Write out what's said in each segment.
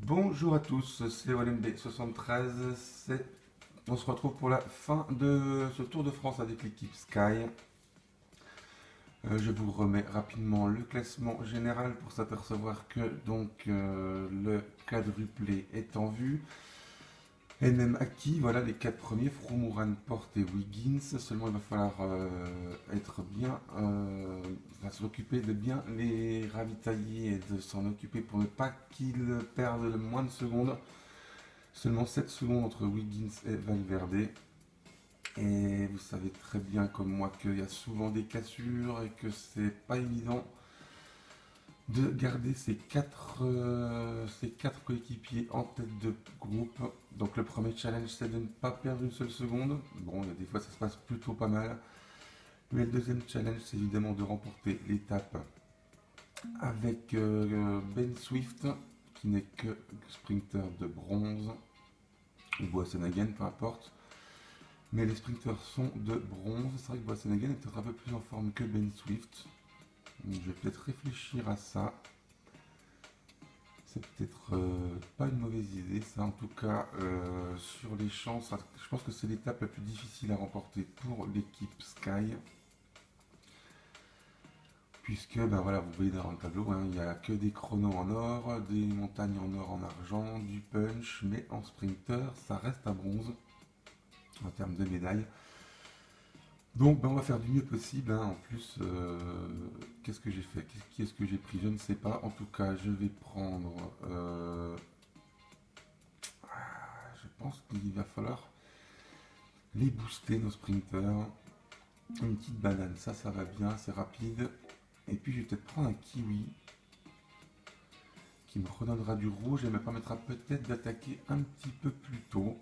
Bonjour à tous, c'est OLMB73. On se retrouve pour la fin de ce Tour de France avec l'équipe Sky. Je vous remets rapidement le classement général pour s'apercevoir que le quadruplé est en vue. Et même acquis, voilà les 4 premiers, Froome, Uran, Porte et Wiggins. Seulement il va falloir être bien, s'occuper de bien les ravitailler et de s'en occuper pour ne pas qu'ils perdent le moins de secondes. Seulement 7 secondes entre Wiggins et Valverde. Et vous savez très bien comme moi qu'il y a souvent des cassures et que c'est pas évident de garder ces quatre coéquipiers en tête de groupe. Donc le premier challenge, c'est de ne pas perdre une seule seconde. Bon, il y a des fois ça se passe plutôt pas mal. Mais le deuxième challenge, c'est évidemment de remporter l'étape avec Ben Swift, qui n'est que sprinter de bronze, ou Boassenhagen, peu importe. Mais les sprinters sont de bronze. C'est vrai que Boassenhagen est peut-être un peu plus en forme que Ben Swift. Donc, je vais peut-être réfléchir à ça. C'est peut-être pas une mauvaise idée, ça. En tout cas, sur les chances, je pense que c'est l'étape la plus difficile à remporter pour l'équipe Sky. Puisque, ben voilà, vous voyez dans le tableau, hein, il n'y a que des chronos en or, des montagnes en or, en argent, du punch, mais en sprinter, ça reste à bronze en termes de médailles. Donc ben, on va faire du mieux possible, hein. En plus, qu'est-ce que j'ai fait? Qui est-ce que j'ai pris? Je ne sais pas. En tout cas, je vais prendre... je pense qu'il va falloir les booster, nos sprinters. Une petite banane, ça va bien, c'est rapide. Et puis je vais peut-être prendre un kiwi qui me redonnera du rouge et me permettra peut-être d'attaquer un petit peu plus tôt.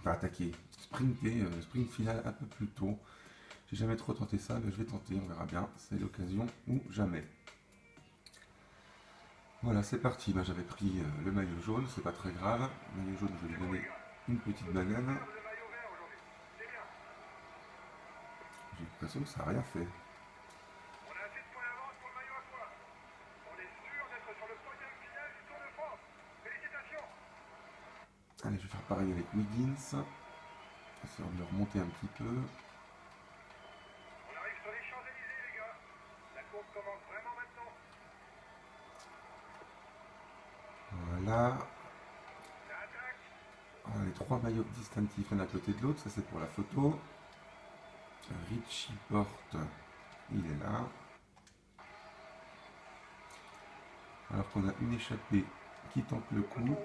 Enfin attaquer, sprinter, sprint final un peu plus tôt. J'ai jamais trop tenté ça, mais je vais tenter, on verra bien. C'est l'occasion ou jamais. Voilà, c'est parti. Ben, j'avais pris le maillot jaune, c'est pas très grave. Le maillot jaune, je vais lui donner une petite banane. J'ai l'impression que ça n'a rien fait. Allez, je vais faire pareil avec Wiggins. Essayer de le remonter un petit peu. Voilà. Voilà les trois maillots distinctifs l'un à côté de l'autre, ça c'est pour la photo. Richie Porte, il est là. Alors qu'on a une échappée qui tente le coup.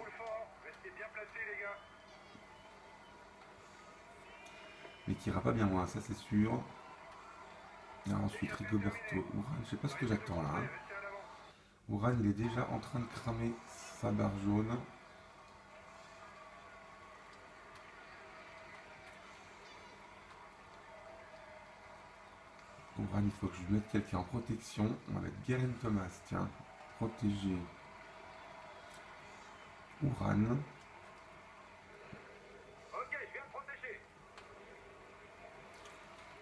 Mais qui ira pas bien loin, ça c'est sûr. Et ensuite Rigoberto Urán, je sais pas ce que j'attends là. Hein. Urán il est déjà en train de cramer sa barre jaune. Urán, il faut que je mette quelqu'un en protection. On va mettre Geraint Thomas, tiens, protéger Urán.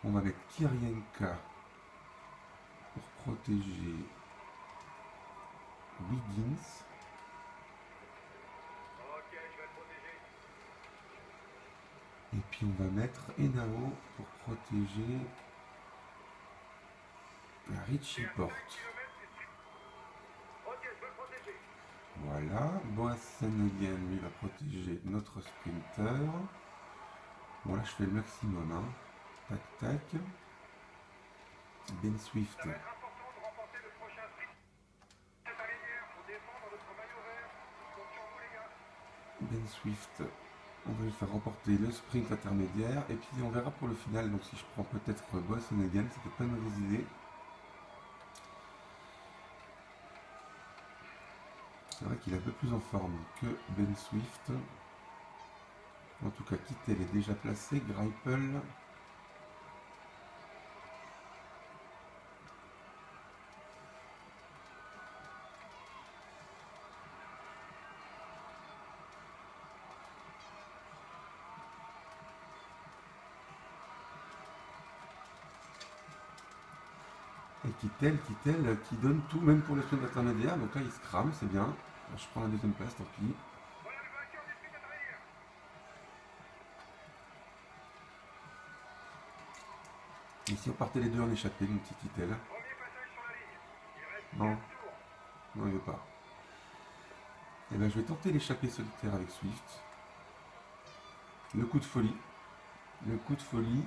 On va mettre Kirienka pour protéger Wiggins. Et puis on va mettre Enao pour protéger Richie Porte. Voilà, Boassenhagen lui va protéger notre sprinter. Bon là je fais le maximum, hein. Tac tac. Ben Swift. Ben Swift, on va lui faire remporter le sprint intermédiaire et puis on verra pour le final. Donc si je prends peut-être Boassenhagen, c'était pas une mauvaise idée. C'est vrai qu'il est un peu plus en forme que Ben Swift. En tout cas, Kittel est déjà placé. Greipel. Et Kittel qui donne tout, même pour le sprint intermédiaire. Donc là, il se crame, c'est bien. Je prends la deuxième place, tant pis. Et si on partait les deux en échappée, mon petit Titel? Non, non, il veut pas. Et ben je vais tenter l'échappée solitaire avec Swift. Le coup de folie. Le coup de folie.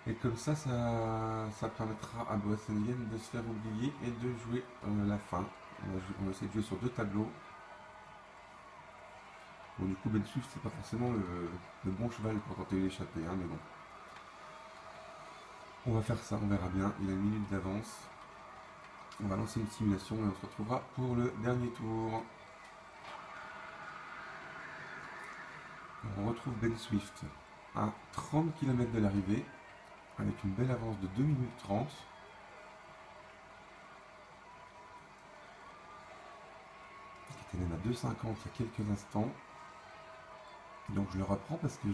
Et comme ça permettra à Boassengen de se faire oublier et de jouer la fin. On va essayer de jouer sur deux tableaux. Bon, du coup, Ben Swift, c'est pas forcément le bon cheval pour tenter l'échapper, hein, mais bon. On va faire ça, on verra bien. Il a une minute d'avance. On va lancer une simulation et on se retrouvera pour le dernier tour. On retrouve Ben Swift à 30 km de l'arrivée, avec une belle avance de 2 minutes 30. Il était même à 2,50 il y a quelques instants. Donc je le reprends parce que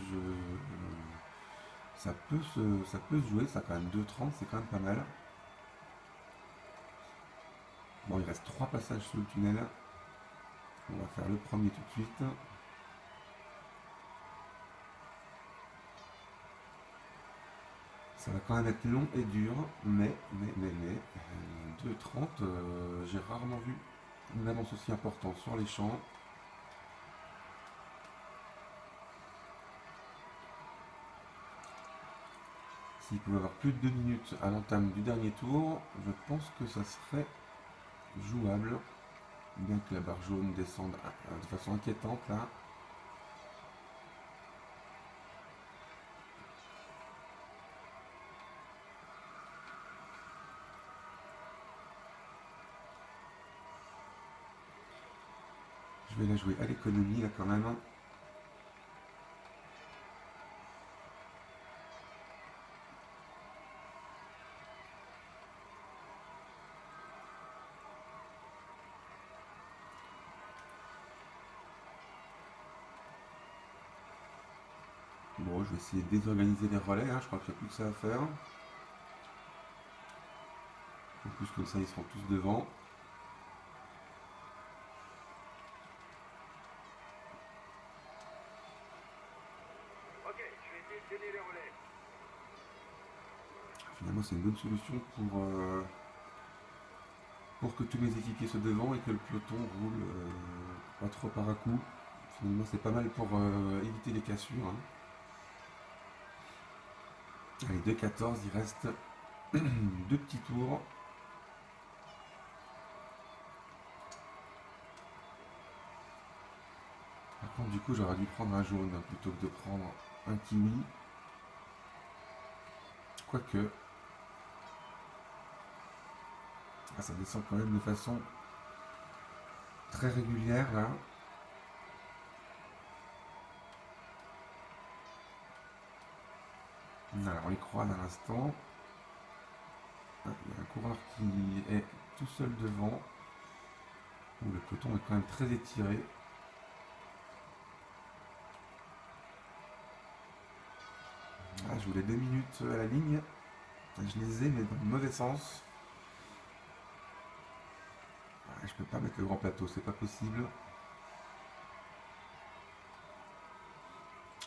ça peut se jouer, ça quand même 2,30, c'est quand même pas mal. Bon, il reste 3 passages sous le tunnel. On va faire le premier tout de suite. Ça va quand même être long et dur, mais 2,30, j'ai rarement vu une avance aussi importante sur les champs. S'il pouvait avoir plus de 2 minutes à l'entame du dernier tour, je pense que ça serait jouable. Bien que la barre jaune descende de façon inquiétante là. Je vais la jouer à l'économie là quand même. Bon, je vais essayer de désorganiser les relais, hein. Je crois qu'il n'y a plus que ça à faire. En plus comme ça ils seront tous devant. Finalement c'est une bonne solution pour que tous mes équipiers soient devant et que le peloton roule pas trop par à coup. Finalement c'est pas mal pour éviter les cassures, hein. Allez, 2,14, il reste deux petits tours. Par contre, du coup, j'aurais dû prendre un jaune plutôt que de prendre un kiwi. Quoique. Ah, ça descend quand même de façon très régulière là. Alors, on y croit à l'instant. Ah, il y a un coureur qui est tout seul devant. Où le peloton est quand même très étiré. Ah, je voulais 2 minutes à la ligne. Je les ai, mais dans le mauvais sens. Ah, je peux pas mettre le grand plateau, c'est pas possible.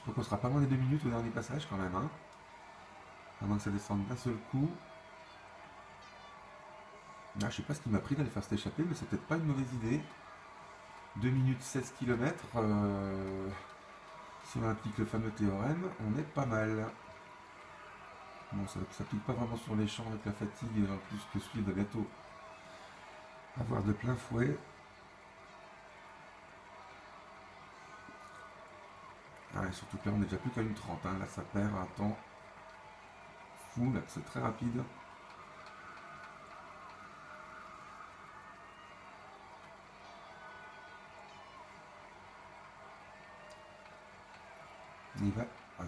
Donc on sera pas loin des 2 minutes au dernier passage quand même, hein. À moins que ça descende d'un seul coup. Ah, je sais pas ce qui m'a pris d'aller faire cette échappée, mais c'est peut-être pas une mauvaise idée. 2 minutes 16 km. Si on applique le fameux théorème, on est pas mal. Bon, ça ne s'applique pas vraiment sur les champs avec la fatigue, en plus que celui va bientôt avoir de plein fouet. Ah, et surtout que là, on est déjà plus qu'à une 30, hein. Là, ça perd un temps fou, là, c'est très rapide. Il va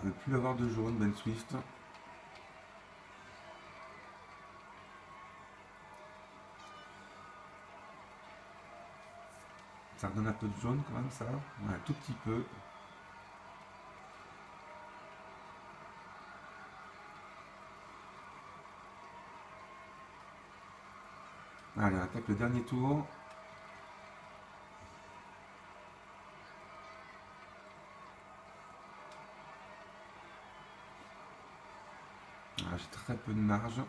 ne plus avoir de jaune, Ben Swift. Ça redonne un peu de jaune quand même, ça. Ouais, un tout petit peu. Allez, on attaque le dernier tour. j'ai très peu de marge.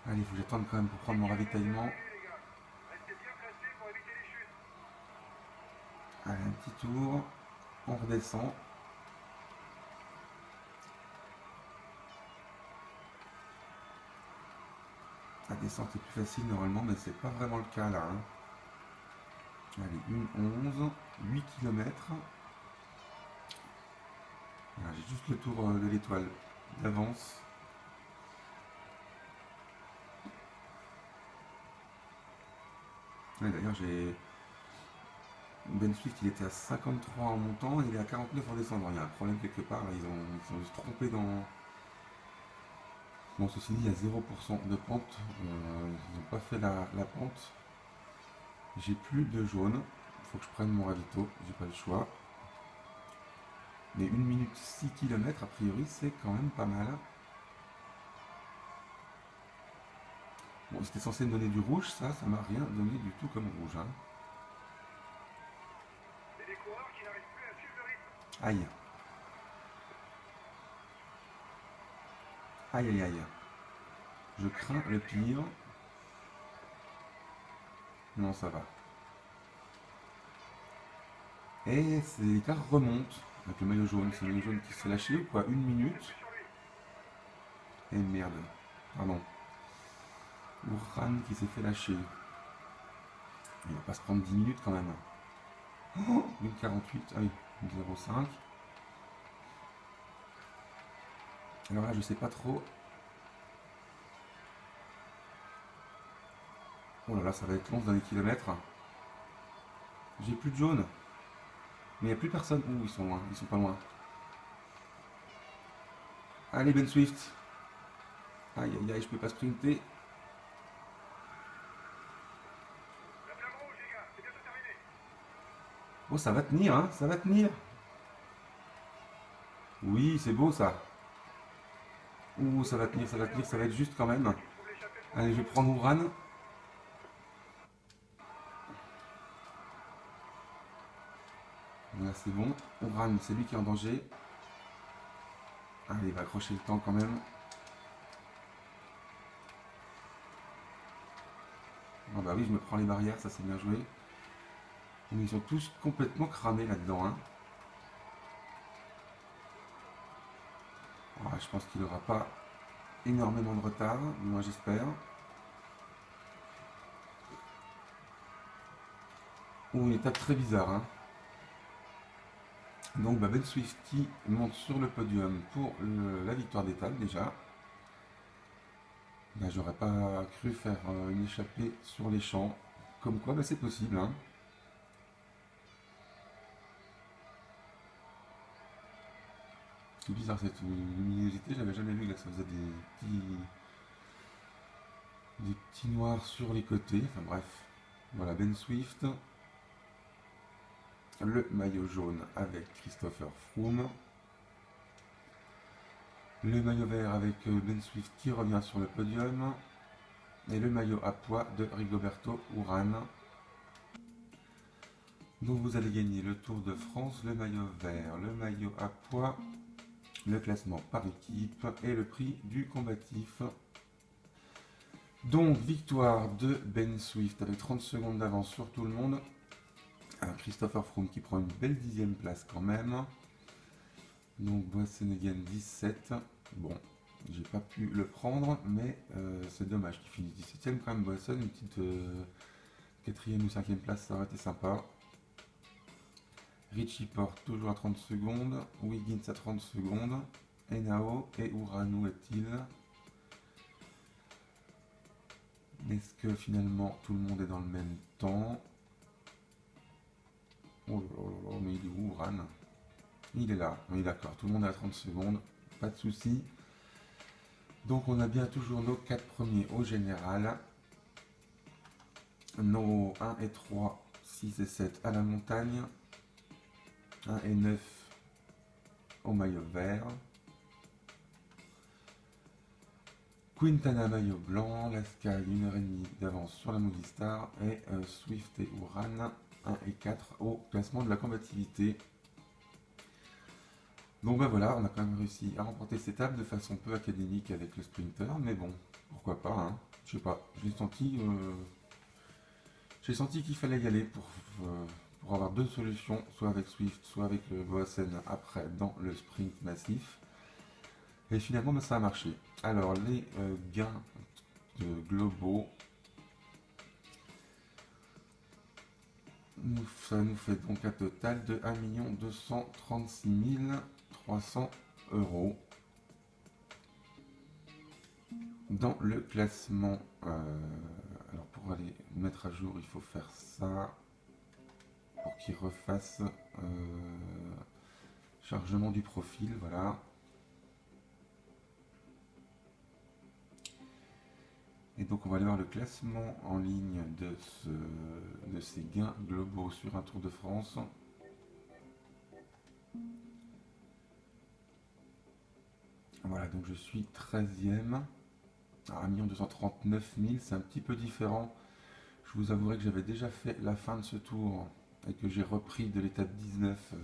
Allez, il faut que j'attende quand même pour prendre mon ravitaillement. Allez, un petit tour. On redescend. La descente est plus facile normalement, mais c'est pas vraiment le cas là. Hein. Allez, une 11, 8 km. J'ai juste le tour de l'étoile d'avance. Ouais, d'ailleurs, j'ai Ben Swift, il était à 53 en montant et il est à 49 en descendant. Il y a un problème quelque part, là, ils ont se trompé dans. Bon, ceci dit, il y a 0% de pente. Ils n'ont pas fait la pente. J'ai plus de jaune. Il faut que je prenne mon ravito. J'ai pas le choix. Mais 1 minute 6 km, a priori, c'est quand même pas mal. Bon, c'était censé me donner du rouge, ça m'a rien donné du tout comme rouge. Hein. Aïe. Aïe aïe aïe. Je crains le pire. Non, ça va. Et l'écart remonte avec le maillot jaune. C'est le maillot jaune qui s'est lâché ou quoi? 1 minute. Et merde. Pardon. Ouran qui s'est fait lâcher. Il va pas se prendre 10 minutes quand même. Oh, 1,48. Ah oui, 1,05. Alors là, je sais pas trop. Oh là là, ça va être long dans les kilomètres. J'ai plus de jaune. Mais il n'y a plus personne. Ouh, ils sont loin. Ils sont pas loin. Allez, Ben Swift. Aïe aïe aïe, je peux pas sprinter. Oh, ça va tenir, hein. Ça va tenir. Oui, c'est beau ça. Ouh, ça va tenir, ça va tenir, ça va être juste quand même. Allez, je vais prendre Ouran. Là, c'est bon. Ouran, c'est lui qui est en danger. Allez, il va accrocher le temps quand même. Ah bah oui, je me prends les barrières, ça c'est bien joué. Ils sont tous complètement cramés là-dedans. Hein. Ah, je pense qu'il n'aura pas énormément de retard, moi j'espère. Ouh, une étape très bizarre. Hein. Donc bah, Ben Swift qui monte sur le podium pour la victoire d'étape déjà. Bah, j'aurais pas cru faire une échappée sur les champs. Comme quoi, bah, c'est possible. Hein. C'est bizarre cette luminosité, j'avais jamais vu que ça faisait des petits noirs sur les côtés. Enfin bref, voilà Ben Swift. Le maillot jaune avec Christopher Froome. Le maillot vert avec Ben Swift qui revient sur le podium. Et le maillot à pois de Rigoberto Urán. Donc vous allez gagner le Tour de France, le maillot vert, le maillot à pois, le classement par équipe et le prix du combatif. Donc victoire de Ben Swift avec 30 secondes d'avance sur tout le monde. Christopher Froome qui prend une belle 10e place quand même. Donc Boassenegen 17. Bon, j'ai pas pu le prendre, mais c'est dommage qu'il finisse 17e quand même. Boasson, une petite 4e ou 5e place, ça aurait été sympa. Richie Porte toujours à 30 secondes. Wiggins à 30 secondes. Henao et Urán où est-il? Est-ce que finalement tout le monde est dans le même temps? Oh là là là, mais il est où Urán? Il est là, oui d'accord, tout le monde est à 30 secondes, pas de souci. Donc on a bien toujours nos 4 premiers au général. Nos 1 et 3, 6 et 7 à la montagne. 1 et 9 au maillot vert. Quintana maillot blanc, la Sky 1h30 d'avance sur la Movistar et Swift et Uran 1 et 4 au classement de la combativité. Donc ben voilà, on a quand même réussi à remporter cette étape de façon peu académique avec le sprinter, mais bon, pourquoi pas, hein. Je sais pas, j'ai senti qu'il fallait y aller pour avoir deux solutions, soit avec Swift, soit avec le Boasen après dans le sprint massif. Et finalement, ben, ça a marché. Alors, les gains globaux, ça nous fait donc un total de 1 236 300 euros dans le classement. Alors, pour aller mettre à jour, il faut faire ça pour qu'il refasse chargement du profil. Voilà. Et donc on va aller voir le classement en ligne de ces gains globaux sur un Tour de France. Voilà, donc je suis 13e. Alors 1 239 000, c'est un petit peu différent. Je vous avouerai que j'avais déjà fait la fin de ce tour et que j'ai repris de l'étape 19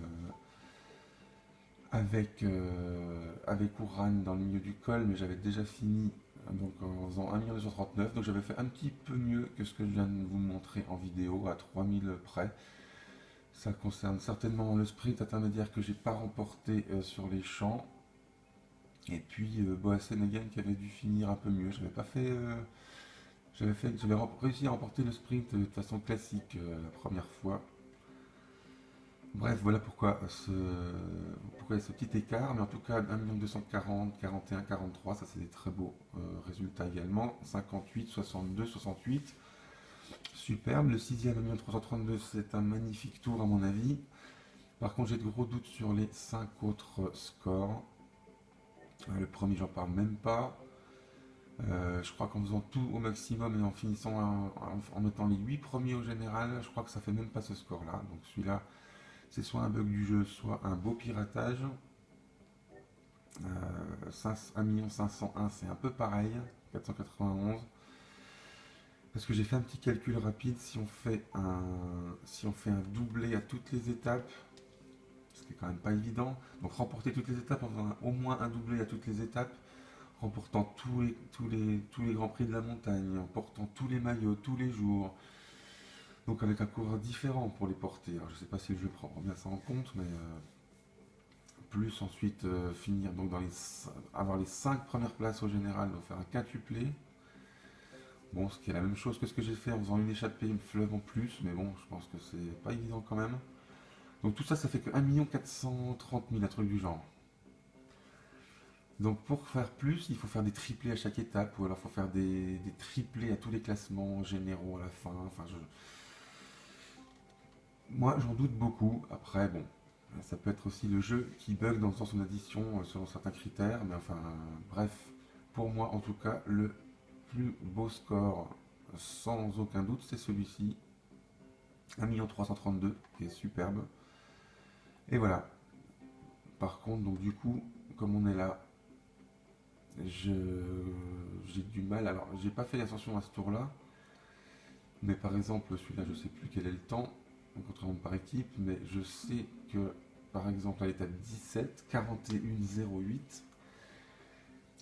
avec Uran dans le milieu du col, mais j'avais déjà fini donc en faisant 1 239 000, donc j'avais fait un petit peu mieux que ce que je viens de vous montrer en vidéo à 3000 près. Ça concerne certainement le sprint intermédiaire que j'ai pas remporté sur les champs. Et puis Boasen Hagen qui avait dû finir un peu mieux. J'avais pas fait. J'avais réussi à remporter le sprint de façon classique la première fois. Bref, voilà pourquoi il y a ce petit écart, mais en tout cas 1 240 000, 41, 43, ça c'est des très beaux résultats également. 58, 62, 68, superbe. Le 6e 1 332, c'est un magnifique tour à mon avis. Par contre, j'ai de gros doutes sur les 5 autres scores. Le premier, j'en parle même pas. Je crois qu'en faisant tout au maximum et en finissant en mettant les 8 premiers au général, je crois que ça fait même pas ce score-là. Donc celui-là, c'est soit un bug du jeu, soit un beau piratage. 1 501, c'est un peu pareil. 491. Parce que j'ai fait un petit calcul rapide. Si on fait un doublé à toutes les étapes, ce qui est quand même pas évident. Donc remporter toutes les étapes en faisant au moins un doublé à toutes les étapes, remportant tous les grands prix de la montagne, en portant tous les maillots tous les jours. Donc avec un coureur différent pour les porter. Alors je sais pas si le jeu prend bien ça en compte, mais plus ensuite finir donc avoir les 5 premières places au général, donc faire un quintuplé. Bon, ce qui est la même chose que ce que j'ai fait en faisant une échappée, une fleuve en plus, mais bon, je pense que c'est pas évident quand même. Donc tout ça, ça fait que 1 430 000, un truc du genre. Donc pour faire plus, il faut faire des triplés à chaque étape, ou alors il faut faire des triplés à tous les classements généraux à la fin. Enfin, moi, j'en doute beaucoup. Après, bon, ça peut être aussi le jeu qui bug dans son addition selon certains critères, mais enfin, bref, pour moi, en tout cas, le plus beau score, sans aucun doute, c'est celui-ci. 1 332 000, qui est superbe. Et voilà. Par contre, donc du coup, comme on est là, j'ai du mal. Alors, j'ai pas fait l'ascension à ce tour-là, mais par exemple, celui-là, je sais plus quel est le temps, contrairement par équipe, mais je sais que, par exemple, à l'étape 17, 41,08,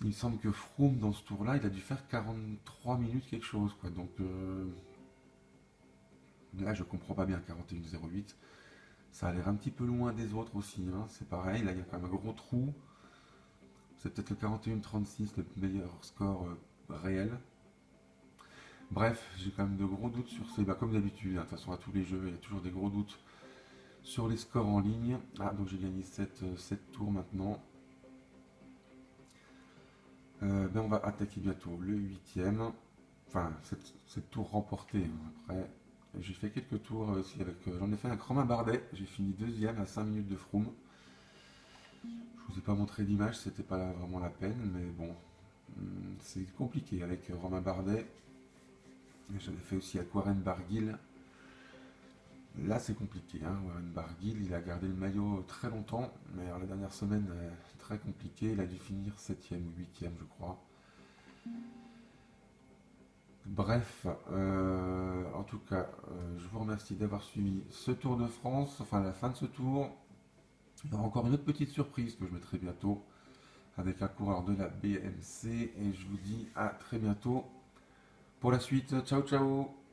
il me semble que Froome, dans ce tour-là, il a dû faire 43 minutes quelque chose, quoi. Donc, là, je comprends pas bien 41,08. Ça a l'air un petit peu loin des autres aussi, hein. C'est pareil, là, il y a quand même un gros trou. C'est peut-être le 41,36, le meilleur score réel. Bref, j'ai quand même de gros doutes sur ces. Bah, comme d'habitude, hein, de toute façon, à tous les jeux, il y a toujours des gros doutes sur les scores en ligne. Ah, donc j'ai gagné 7 tours maintenant. Ben on va attaquer bientôt le 8e. Enfin, 7 tours remportés, hein. Après, j'ai fait quelques tours aussi avec. J'en ai fait un Romain Bardet. J'ai fini 2e à 5 minutes de Froome. Je vous ai pas montré d'image, c'était pas vraiment la peine, mais bon, c'est compliqué avec Romain Bardet. J'avais fait aussi avec Warren Barguil. Là, c'est compliqué, hein. Warren Barguil, il a gardé le maillot très longtemps, mais alors, la dernière semaine, très compliqué. Il a dû finir 7e ou 8e, je crois. Bref, en tout cas, je vous remercie d'avoir suivi ce Tour de France, enfin la fin de ce tour. Il y aura encore une autre petite surprise que je mettrai bientôt avec un coureur de la BMC et je vous dis à très bientôt pour la suite. Ciao ciao!